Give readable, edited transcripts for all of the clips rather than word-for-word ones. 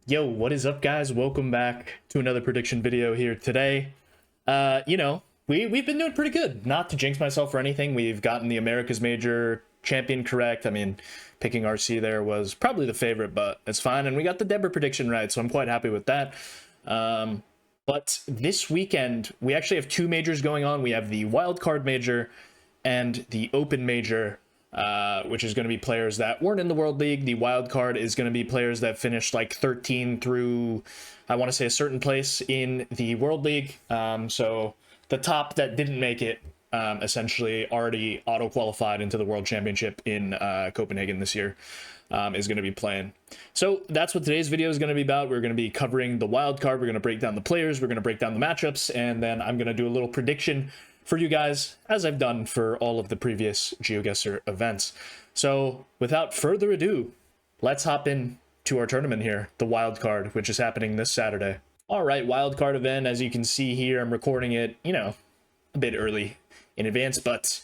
Yo, what is up, guys? Welcome back to another prediction video here today. We've been doing pretty good. Not to jinx myself or anything, we've gotten the America's Major champion correct. I mean, picking RC there was probably the favorite, but it's fine. And we got the Deborah prediction right, so I'm quite happy with that. But this weekend, we actually have two majors going on. We have the Wildcard Major and the Open Major, which is going to be players that weren't in the World League. The wild card is going to be players that finished like 13 through, I want to say, a certain place in the World League. So the top that didn't make it essentially already auto-qualified into the World Championship in Copenhagen this year. Is going to be playing. So that's what today's video is going to be about. We're going to be covering the wild card. We're going to break down the players. We're going to break down the matchups. And then I'm going to do a little prediction for you guys, as I've done for all of the previous GeoGuessr events. So without further ado, let's hop in to our tournament here, the wild card, which is happening this Saturday. All right, wild card event. As you can see here, I'm recording it, a bit early in advance, but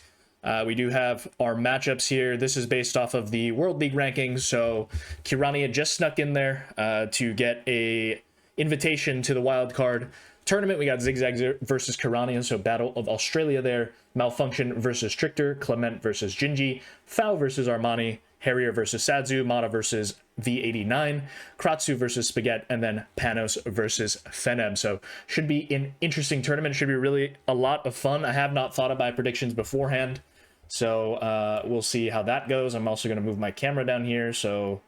we do have our matchups here. This is based off of the World League rankings. So Kirania just snuck in there to get a invitation to the wild card tournament. We got Zigzag versus Kirania, so Battle of Australia there. Malfunction versus Trickter. Clement versus Jinji. Fao versus Armani. Harrier versus Sadzu. Mata versus V89. Kratsu versus Spaghetti. And then Panos versus Feneb. So should be an interesting tournament. Should be really a lot of fun. I have not thought of my predictions beforehand, so we'll see how that goes. I'm also going to move my camera down here so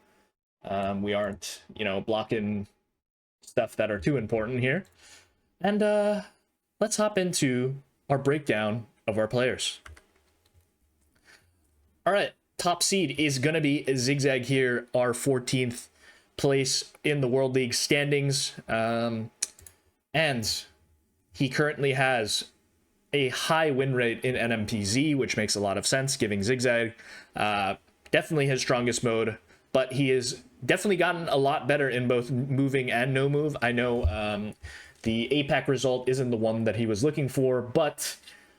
we aren't, blocking stuff that are too important here. And let's hop into our breakdown of our players. All right, top seed is going to be Zigzag here, our 14th place in the World League standings. And he currently has a high win rate in NMPZ, which makes a lot of sense, giving Zigzag definitely his strongest mode, but he has definitely gotten a lot better in both moving and no move. I know the APAC result isn't the one that he was looking for, but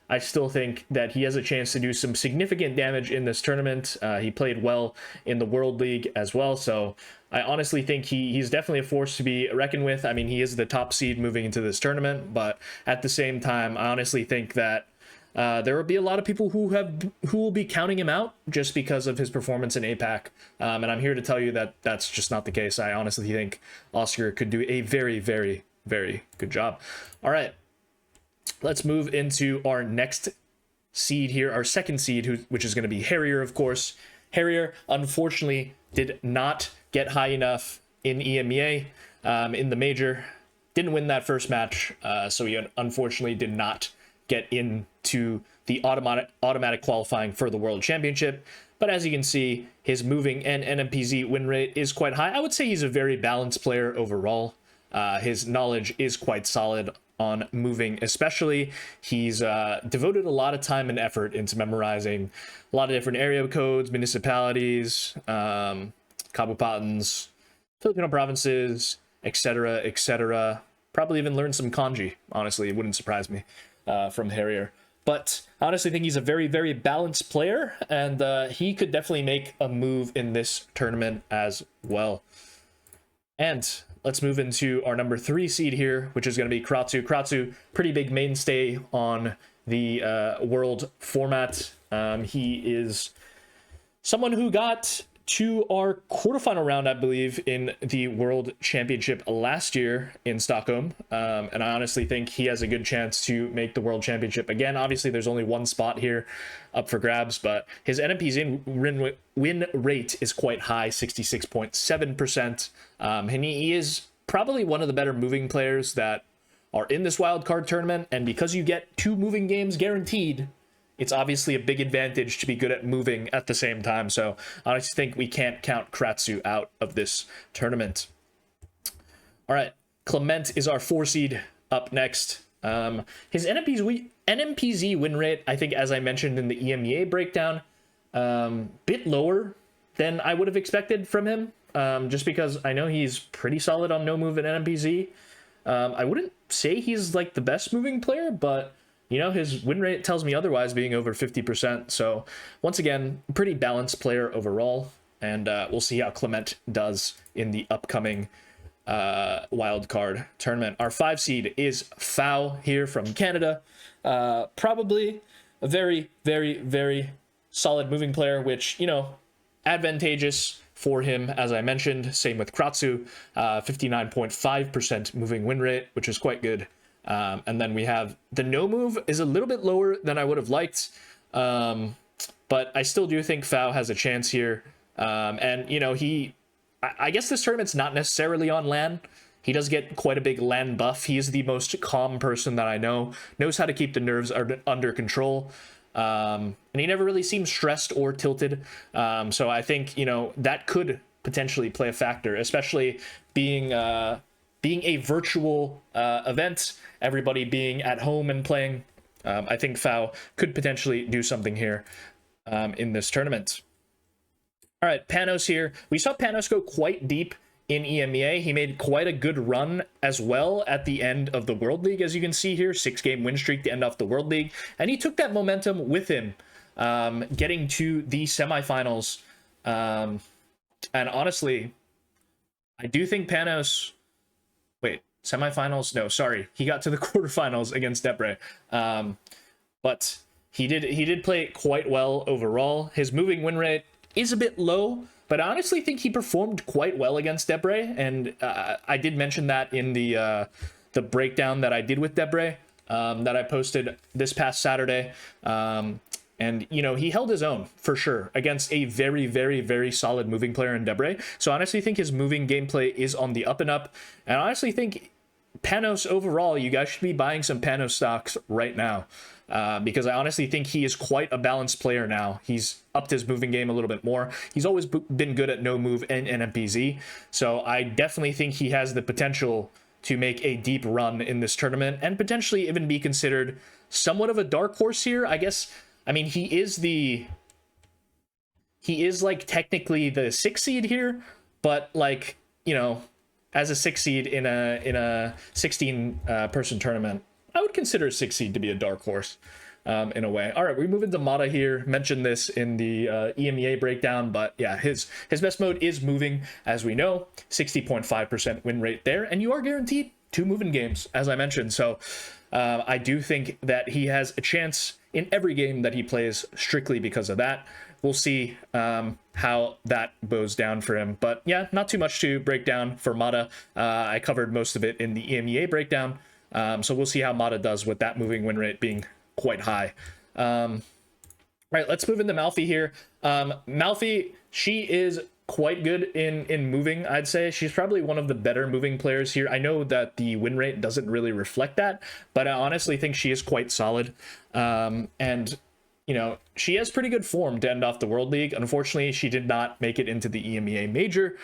I still think that he has a chance to do some significant damage in this tournament. He played well in the World League as well, so I honestly think he's definitely a force to be reckoned with. I mean, he is the top seed moving into this tournament, but at the same time, I honestly think that there will be a lot of people who will be counting him out just because of his performance in APAC, and I'm here to tell you that that's just not the case. I honestly think Oscar could do a very, very, very good job. All right, let's move into our next seed here, our second seed, which is going to be Harrier, of course. Harrier, unfortunately, did not get high enough in EMEA, in the major. Didn't win that first match, so he unfortunately did not get into the automatic qualifying for the World Championship. But as you can see, his moving and NMPZ win rate is quite high. I would say he's a very balanced player overall. His knowledge is quite solid on moving, especially. He's devoted a lot of time and effort into memorizing a lot of different area codes, municipalities, kabupatans, Filipino provinces, etc., etc. Probably even learned some kanji, honestly. It wouldn't surprise me from Harrier. But I honestly think he's a very, very balanced player, and he could definitely make a move in this tournament as well. And let's move into our number 3 seed here, which is going to be Kratsu. Kratsu, pretty big mainstay on the world format. He is someone who got to our quarterfinal round, I believe, in the World Championship last year in Stockholm. And I honestly think he has a good chance to make the World Championship again. Obviously, there's only one spot here up for grabs, but his NMP's win rate is quite high, 66.7%. And he is probably one of the better moving players that are in this wildcard tournament. And because you get 2 moving games guaranteed, it's obviously a big advantage to be good at moving at the same time. So I honestly think we can't count Kratsu out of this tournament. All right, Clement is our 4 seed up next. His NMPZ win rate, I think, as I mentioned in the EMEA breakdown, bit lower than I would have expected from him, just because I know he's pretty solid on no move and NMPZ. I wouldn't say he's like the best moving player, but his win rate tells me otherwise, being over 50%. So once again, pretty balanced player overall. And we'll see how Clement does in the upcoming wildcard tournament. Our 5 seed is Fao here from Canada. Probably a very, very, very solid moving player, which, you know, advantageous for him, as I mentioned. Same with Kratsu, 59.5% moving win rate, which is quite good. And then we have the no move is a little bit lower than I would have liked, but I still do think Fao has a chance here. And, you know, I guess this tournament's not necessarily on LAN. He does get quite a big LAN buff. He is the most calm person that I know, knows how to keep the nerves under control. And he never really seems stressed or tilted. So I think, you know, that could potentially play a factor, especially being a virtual event, everybody being at home and playing. I think Fao could potentially do something here in this tournament. All right, Panos here. We saw Panos go quite deep in EMEA. He made quite a good run as well at the end of the World League, as you can see here, 6-game win streak to end off the World League. And he took that momentum with him, getting to the semifinals. And honestly, I do think Panos... Wait, semifinals? No, sorry. He got to the quarterfinals against Debre. But he did play quite well overall. His moving win rate is a bit low, but I honestly think he performed quite well against Debre, and I did mention that in the breakdown that I did with Debre that I posted this past Saturday. And, you know, he held his own for sure against a very, very, very solid moving player in Debre. So I honestly think his moving gameplay is on the up and up. And I honestly think Panos overall, you guys should be buying some Panos stocks right now. Because I honestly think he is quite a balanced player now. He's upped his moving game a little bit more. He's always been good at no move and NMPZ. So I definitely think he has the potential to make a deep run in this tournament and potentially even be considered somewhat of a dark horse here. I guess, I mean, he is like technically the 6th seed here, but like, you know, as a 6th seed in a 16 person tournament, I would consider a 6th seed to be a dark horse in a way. All right, we move into Mata here. Mentioned this in the EMEA breakdown, but yeah, his best mode is moving, as we know, 60.5% win rate there, and you are guaranteed 2 moving games, as I mentioned. So I do think that he has a chance in every game that he plays strictly because of that. We'll see how that bows down for him. But yeah, not too much to break down for Mata. I covered most of it in the EMEA breakdown. So we'll see how Mata does with that moving win rate being quite high. Right, let's move into Malfi here. Malfi, she is quite good in moving, I'd say. She's probably one of the better moving players here. I know that the win rate doesn't really reflect that, but I honestly think she is quite solid. And, you know, she has pretty good form to end off the World League. Unfortunately, she did not make it into the EMEA Major.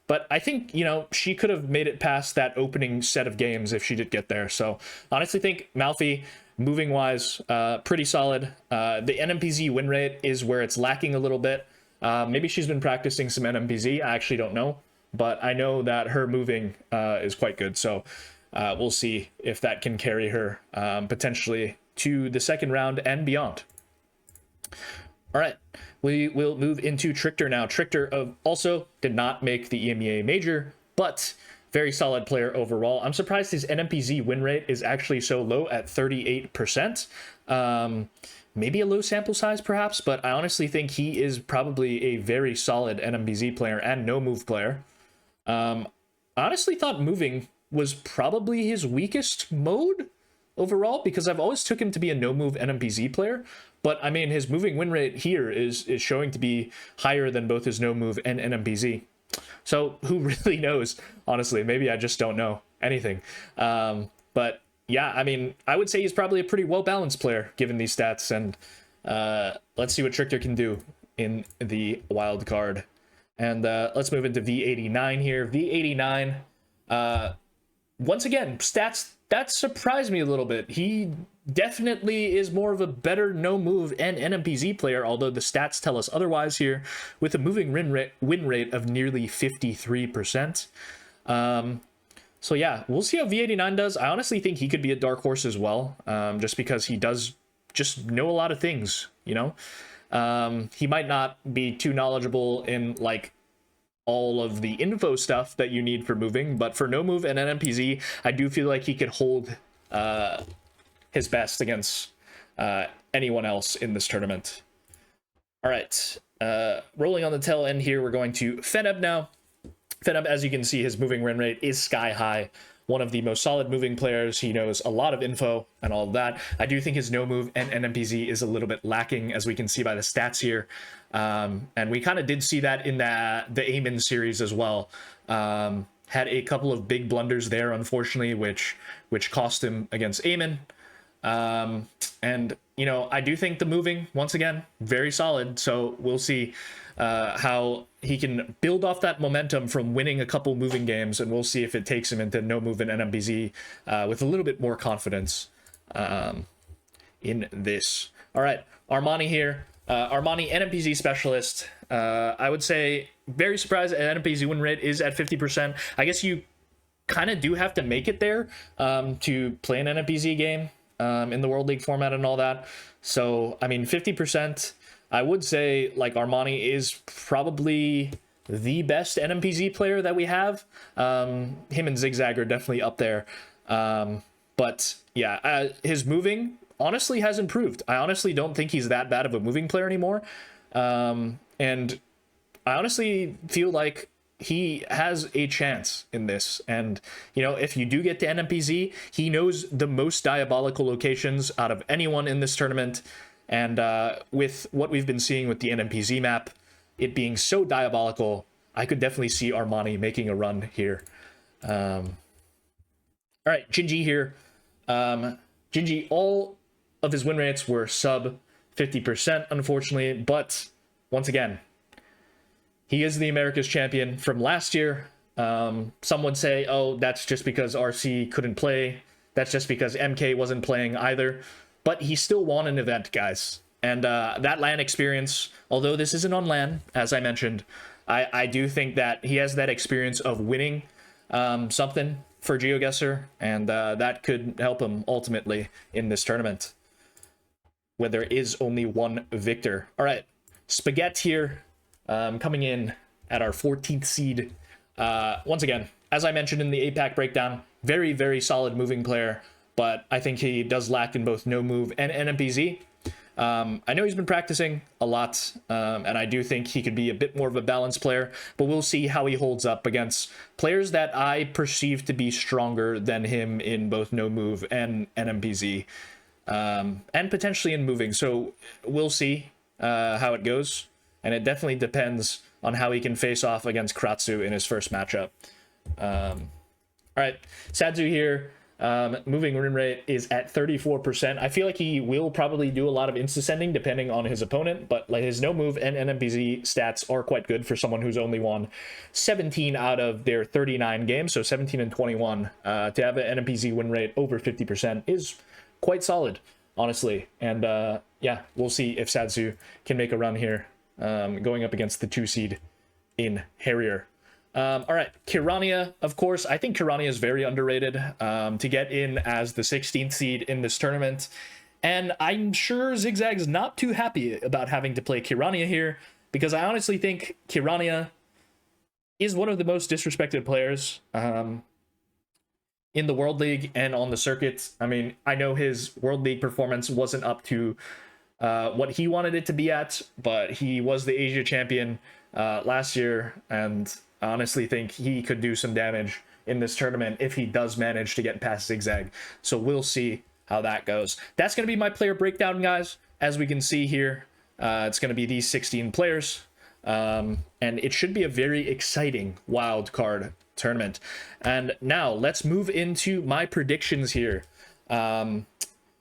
But I think, you know, she could have made it past that opening set of games if she did get there. So honestly think Malfi, moving wise, pretty solid. The NMPZ win rate is where it's lacking a little bit. Maybe she's been practicing some NMPZ. I actually don't know, but I know that her moving is quite good. So we'll see if that can carry her potentially to the second round and beyond. All right, we will move into Trickter now. Trickter also did not make the EMEA Major, but very solid player overall. I'm surprised his NMPZ win rate is actually so low at 38%. Maybe a low sample size perhaps, but I honestly think he is probably a very solid NMPZ player and no move player. I honestly thought moving was probably his weakest mode overall, because I've always took him to be a no move NMPZ player. But I mean, his moving win rate here is showing to be higher than both his no move and NMPZ. So who really knows? Honestly, maybe I just don't know anything. But yeah, I mean, I would say he's probably a pretty well-balanced player given these stats. And let's see what Trickter can do in the wild card. And let's move into V89 here. V89, once again, stats that surprised me a little bit. He definitely is more of a better no move and NMPZ player, although the stats tell us otherwise here, with a moving win rate of nearly 53%. So yeah, we'll see how V89 does. I honestly think he could be a dark horse as well, just because he does just know a lot of things, you know? He might not be too knowledgeable in like all of the info stuff that you need for moving, but for no move and NMPZ, I do feel like he could hold his best against anyone else in this tournament. All right, rolling on the tail end here, we're going to Feneb now. Feneb, as you can see, his moving win rate is sky high. One of the most solid moving players. He knows a lot of info and all of that. I do think his no move and NMPZ is a little bit lacking, as we can see by the stats here. And we kind of did see that in the Eamon series as well. Had a couple of big blunders there, unfortunately, which cost him against Eamon. And, you know, I do think the moving, once again, very solid. So we'll see how he can build off that momentum from winning a couple moving games, and we'll see if it takes him into no move and NMPZ with a little bit more confidence in this. All right, Armani here. Armani, NMPZ specialist. I would say very surprised at NMPZ win rate is at 50%. I guess you kind of do have to make it there to play an NMPZ game in the World League format and all that. So, I mean, 50%, I would say, like, Armani is probably the best NMPZ player that we have. Him and Zigzag are definitely up there. But, yeah, his moving honestly has improved. I honestly don't think he's that bad of a moving player anymore. And I honestly feel like he has a chance in this. And, you know, if you do get to NMPZ, he knows the most diabolical locations out of anyone in this tournament. And with what we've been seeing with the NMPZ map, it being so diabolical, I could definitely see Armani making a run here. All right, Gingy here. Gingy, all of his win rates were sub 50%, unfortunately. But once again, he is the America's champion from last year. Some would say, oh, that's just because RC couldn't play. That's just because MK wasn't playing either. But he still won an event, guys. And that LAN experience, although this isn't on LAN, as I mentioned, I do think that he has that experience of winning something for GeoGuessr, and that could help him ultimately in this tournament, where there is only one victor. All right, Spaghetti here, coming in at our 14th seed. Once again, as I mentioned in the APAC breakdown, very, very solid moving player, but I think he does lack in both no move and NMPZ. I know he's been practicing a lot, and I do think he could be a bit more of a balanced player, but we'll see how he holds up against players that I perceive to be stronger than him in both no move and NMPZ, and potentially in moving. So we'll see how it goes, and it definitely depends on how he can face off against Kratzu in his first matchup. All right, Sadzu here. Moving win rate is at 34%. I feel like he will probably do a lot of insta-sending depending on his opponent, but like his no move and NMPZ stats are quite good for someone who's only won 17 out of their 39 games, so 17 and 21. To have an NMPZ win rate over 50% is quite solid, honestly. And yeah, we'll see if Sadzu can make a run here, going up against the 2 seed in Harrier. All right, Kirania, of course. I think Kirania is very underrated to get in as the 16th seed in this tournament. And I'm sure Zigzag's not too happy about having to play Kirania here, because I honestly think Kirania is one of the most disrespected players in the World League and on the circuit. I mean, I know his World League performance wasn't up to what he wanted it to be at, but he was the Asia champion last year, and I honestly think he could do some damage in this tournament if he does manage to get past Zigzag. So we'll see how that goes. That's going to be my player breakdown, guys. As we can see here, it's going to be these 16 players. And it should be a very exciting wild card tournament. And now let's move into my predictions here. And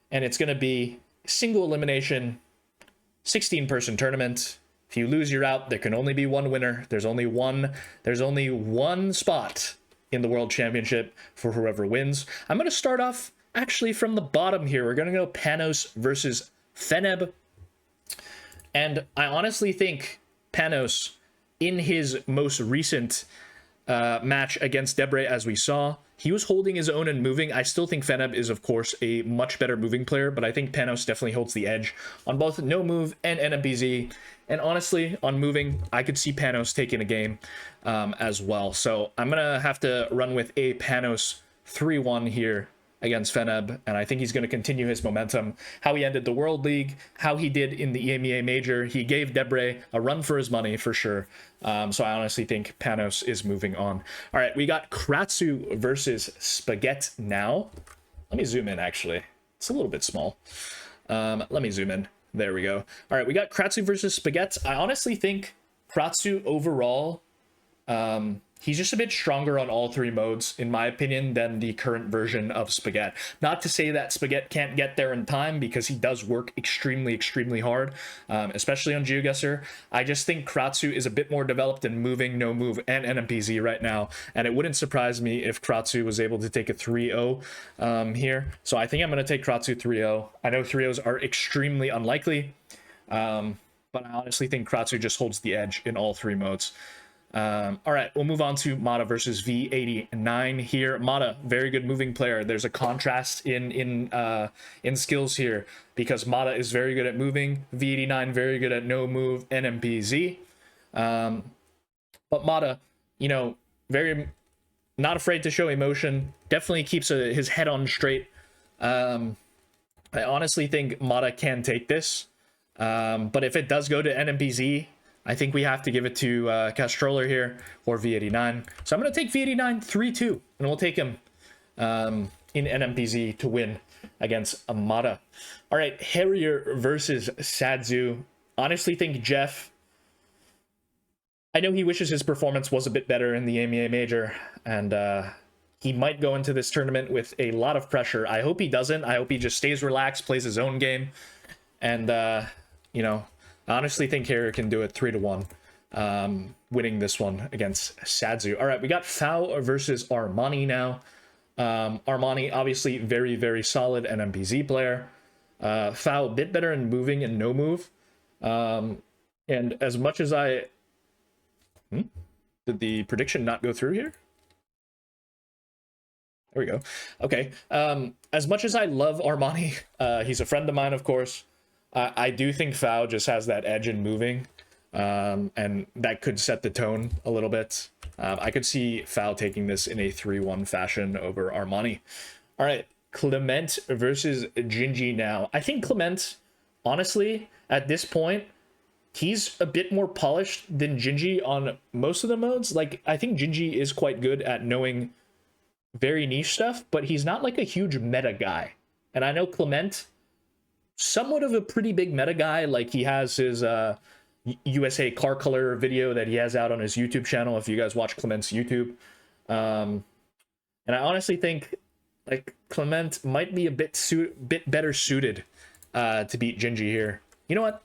it's going to be single elimination, 16-person tournament. If you lose, you're out. There can only be one winner. There's only one spot in the World Championship for whoever wins. I'm going to start off actually from the bottom here. We're going to go Panos versus Feneb. And I honestly think Panos, in his most recent match against Debre, as we saw. He was holding his own and moving. I still think Feneb is, of course, a much better moving player, but I think Panos definitely holds the edge on both no move and NMBZ. And honestly, on moving, I could see Panos taking a game as well. So I'm going to have to run with a Panos 3-1 here against Feneb, and I think he's going to continue his momentum. How he ended the World League, how he did in the EMEA Major. He gave Debre a run for his money for sure. So I honestly think Panos is moving on. All right, we got Kratsu versus Spaghetti now. Let me zoom in, actually. It's a little bit small. Let me zoom in. There we go. All right, we got Kratsu versus Spaghetti. I honestly think Kratsu overall, he's just a bit stronger on all three modes, in my opinion, than the current version of Spaghetti. Not to say that Spaghetti can't get there in time, because he does work extremely, extremely hard, especially on GeoGuessr. I just think Kratsu is a bit more developed in moving, no move, and NMPZ right now, and it wouldn't surprise me if Kratsu was able to take a 3-0 here. So I think I'm going to take Kratsu 3-0. I know 3-0s are extremely unlikely, but I honestly think Kratsu just holds the edge in all three modes. All right, we'll move on to Mata versus V89 here. Mata, very good moving player. There's a contrast in skills here, because Mata is very good at moving, V89 very good at no move, NMPZ. But Mata, you know, very not afraid to show emotion. Definitely keeps his head on straight. I honestly think Mata can take this. But if it does go to NMPZ, I think we have to give it to Castroller here, or V89. So I'm going to take V89 3-2, and we'll take him in NMPZ to win against Amada. All right, Harrier versus Sadzu. Honestly think Jeff, I know he wishes his performance was a bit better in the EMEA Major, and he might go into this tournament with a lot of pressure. I hope he doesn't. I hope he just stays relaxed, plays his own game, and, you know, I honestly think Harrier can do it 3-1, winning this one against Sadzu. All right, we got Fau versus Armani now. Armani, obviously, very, very solid NMPZ player. Fau, a bit better in moving and no move. And as much as I... Did the prediction not go through here? There we go. Okay. As much as I love Armani, he's a friend of mine, of course. I do think Fau just has that edge in moving, and that could set the tone a little bit. I could see Fau taking this in a 3-1 fashion over Armani. All right, Clement versus Gingy now. I think Clement, honestly, at this point, he's a bit more polished than Gingy on most of the modes. Like, I think Gingy is quite good at knowing very niche stuff, but he's not like a huge meta guy. And I know Clement, somewhat of a pretty big meta guy. Like, he has his USA car color video that he has out on his YouTube channel, if you guys watch Clement's YouTube. And I honestly think, like, Clement might be a bit better suited to beat Gingy here. You know what?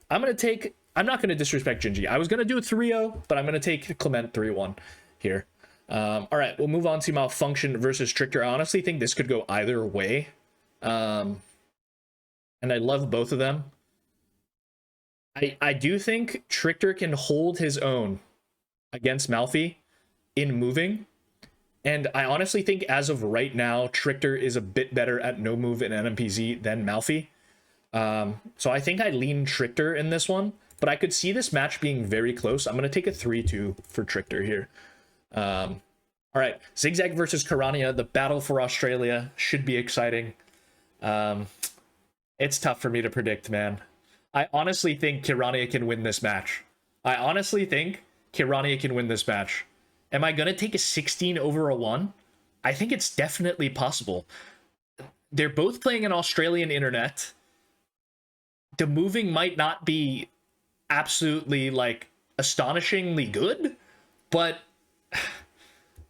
I'm not going to disrespect Gingy. I was going to do a 3-0, but I'm going to take Clement 3-1 here. All right, we'll move on to Malfunction versus Trickster. I honestly think this could go either way. And I love both of them. I do think Trickster can hold his own against Malfi in moving. And I honestly think as of right now, Trickster is a bit better at no move and NMPZ than Malfi. So I think I lean Trickster in this one, but I could see this match being very close. I'm going to take a 3-2 for Trickster here. All right, Zigzag versus Karania. The battle for Australia should be exciting. It's tough for me to predict, man. I honestly think Kirania can win this match. Am I going to take a 16 over a 1? I think it's definitely possible. They're both playing an Australian internet. The moving might not be absolutely, like, astonishingly good, but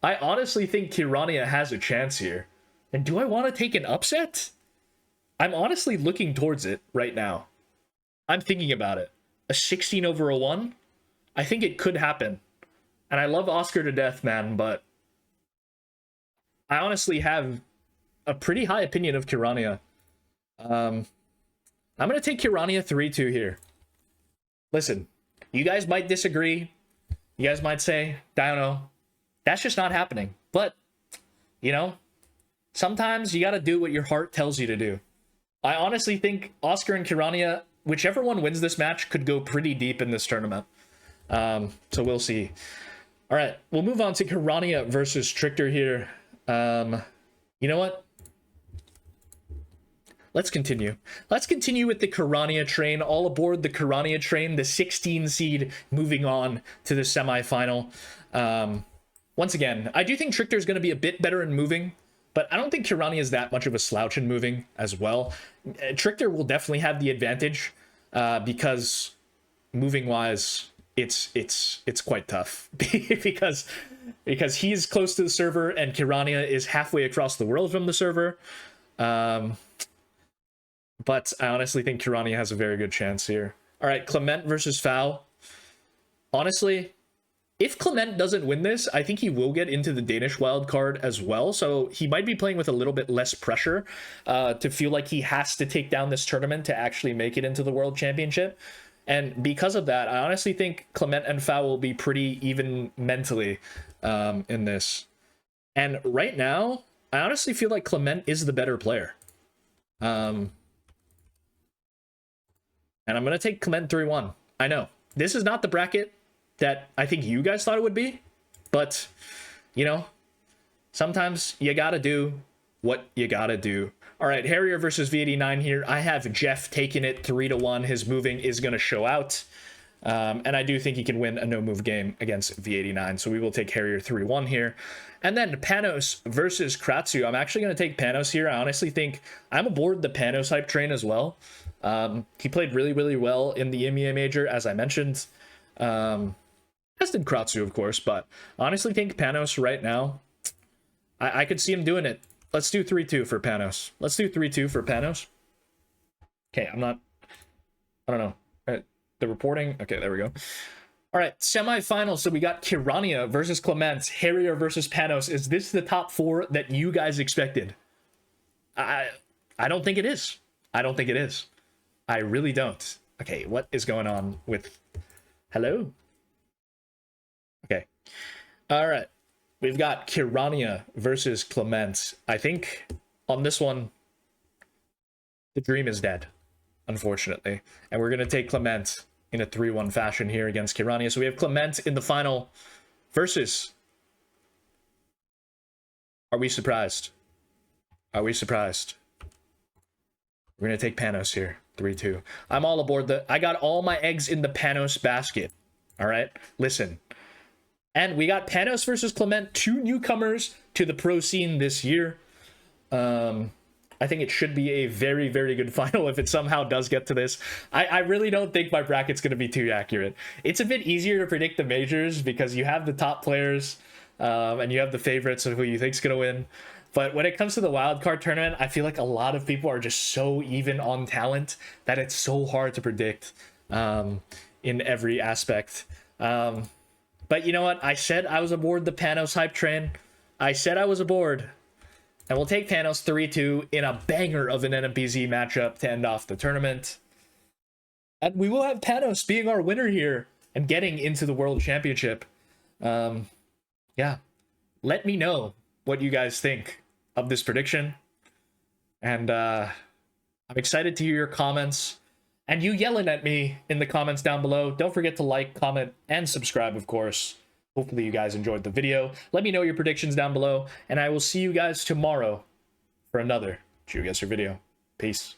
I honestly think Kirania has a chance here. And do I want to take an upset? I'm honestly looking towards it right now. I'm thinking about it. A 16 over a 1? I think it could happen. And I love Oscar to death, man, but I honestly have a pretty high opinion of Kirania. I'm going to take Kirania 3-2 here. Listen, you guys might disagree. You guys might say, I don't know, That's just not happening. But, you know, sometimes you got to do what your heart tells you to do. I honestly think Oscar and Kirania, whichever one wins this match, could go pretty deep in this tournament. So we'll see. All right, we'll move on to Kirania versus Trickter here. You know what? Let's continue. Let's continue with the Kirania train. All aboard the Kirania train, the 16 seed moving on to the semifinal. Once again, I do think Trickter is going to be a bit better in moving, but I don't think Kirania is that much of a slouch in moving as well. Trickter will definitely have the advantage because moving-wise, it's quite tough because he's close to the server and Kirania is halfway across the world from the server. But I honestly think Kirania has a very good chance here. All right, Clement versus Fao. Honestly, if Clement doesn't win this, I think he will get into the Danish wildcard as well. So he might be playing with a little bit less pressure to feel like he has to take down this tournament to actually make it into the World Championship. And because of that, I honestly think Clement and Fao will be pretty even mentally in this. And right now, I honestly feel like Clement is the better player. And I'm going to take Clement 3-1. I know. This is not the bracket that I think you guys thought it would be. But, you know, sometimes you got to do what you got to do. All right, Harrier versus V89 here. I have Jeff taking it 3-1. His moving is going to show out. And I do think he can win a no-move game against V89. So we will take Harrier 3-1 here. And then Panos versus Kratzu. I'm actually going to take Panos here. I honestly think I'm aboard the Panos hype train as well. He played really, really well in the EMEA Major, as I mentioned. As did Kratzu, of course. But I honestly think Panos right now, I could see him doing it. Let's do 3-2 for Panos. Let's do 3-2 for Panos. Okay, I don't know. The reporting. Okay, there we go. All right, semifinals. So we got Kirania versus Clement, Harrier versus Panos. Is this the top four that you guys expected? I don't think it is. I don't think it is. I really don't. Okay, what is going on with... Hello? Okay. All right. We've got Kirania versus Clement. I think on this one, the dream is dead, unfortunately. And we're going to take Clement in a 3-1 fashion here against Kirania. So we have Clement in the final versus... Are we surprised? Are we surprised? We're going to take Panos here, 3-2. I'm all aboard I got all my eggs in the Panos basket. All right? Listen. And we got Panos versus Clement, two newcomers to the pro scene this year. I think it should be a very, very good final if it somehow does get to this. I really don't think my bracket's going to be too accurate. It's a bit easier to predict the majors because you have the top players and you have the favorites of who you think's going to win. But when it comes to the wildcard tournament, I feel like a lot of people are just so even on talent that it's so hard to predict in every aspect. But you know what? I said I was aboard the Panos hype train. I said I was aboard. And we'll take Panos 3-2 in a banger of an NMPZ matchup to end off the tournament. And we will have Panos being our winner here and getting into the World Championship. Yeah. Let me know what you guys think of this prediction. And I'm excited to hear your comments. And you yelling at me in the comments down below. Don't forget to like, comment, and subscribe, of course. Hopefully you guys enjoyed the video. Let me know your predictions down below. And I will see you guys tomorrow for another GeoGuessr video. Peace.